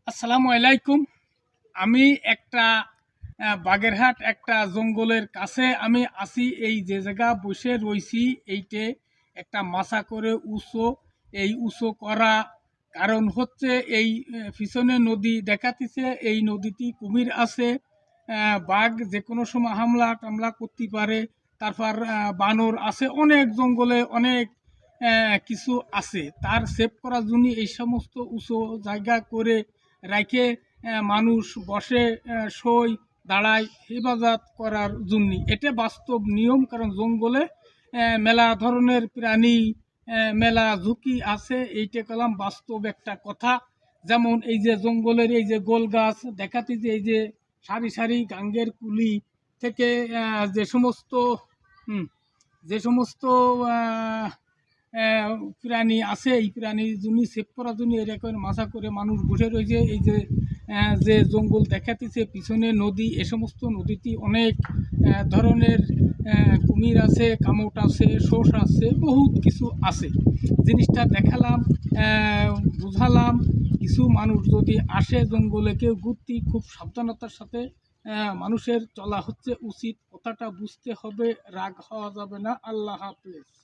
আসসালামু আলাইকুম। আমি একটা বাগেরহাট একটা জঙ্গলের কাছে আমি আছি। এই যে জায়গা বসে রইছি এইটে একটা মাচা করে উঁচু। এই উঁচু করা কারণ হচ্ছে এই পিছনে নদী দেখাতিছে, এই নদীটি কুমির আছে। বাঘ যে কোনো সময় হামলা টামলা করতে পারে। তারপর বানর আছে, অনেক জঙ্গলে অনেক কিছু আছে। তার সেভ করার জন্য এই সমস্ত উঁচু জায়গা করে রাখে মানুষ বসে, শোয়, দাঁড়ায় হেফাজত করার জন্য। এটা বাস্তব নিয়ম, কারণ জঙ্গলে মেলা ধরনের প্রাণী, মেলা ঝুঁকি আছে। এইটা কলাম বাস্তব একটা কথা। যেমন এই যে জঙ্গলের এই যে গোল গাছ দেখাতে, যে এই যে সারি সারি গাঙ্গের কুলি থেকে যে সমস্ত হুম, যে সমস্ত আহ, আহ, প্রাণী আছে, এই প্রাণীর জন্য সেভ করার জন্য এরকম মাথা করে মানুষ বসে রয়েছে। এই যে যে জঙ্গল দেখাতেছে পিছনে নদী, এ সমস্ত নদীতে অনেক ধরনের কুমির আছে, কামট আছে, শোষ আছে, বহুত কিছু আছে। জিনিসটা দেখালাম, বুঝালাম। কিছু মানুষ যদি আসে জঙ্গলে কেউ ঘুরতে, খুব সাবধানতার সাথে মানুষের চলা হচ্ছে উচিত। কথাটা বুঝতে হবে, রাগ হওয়া যাবে না। আল্লাহ হাফেজ।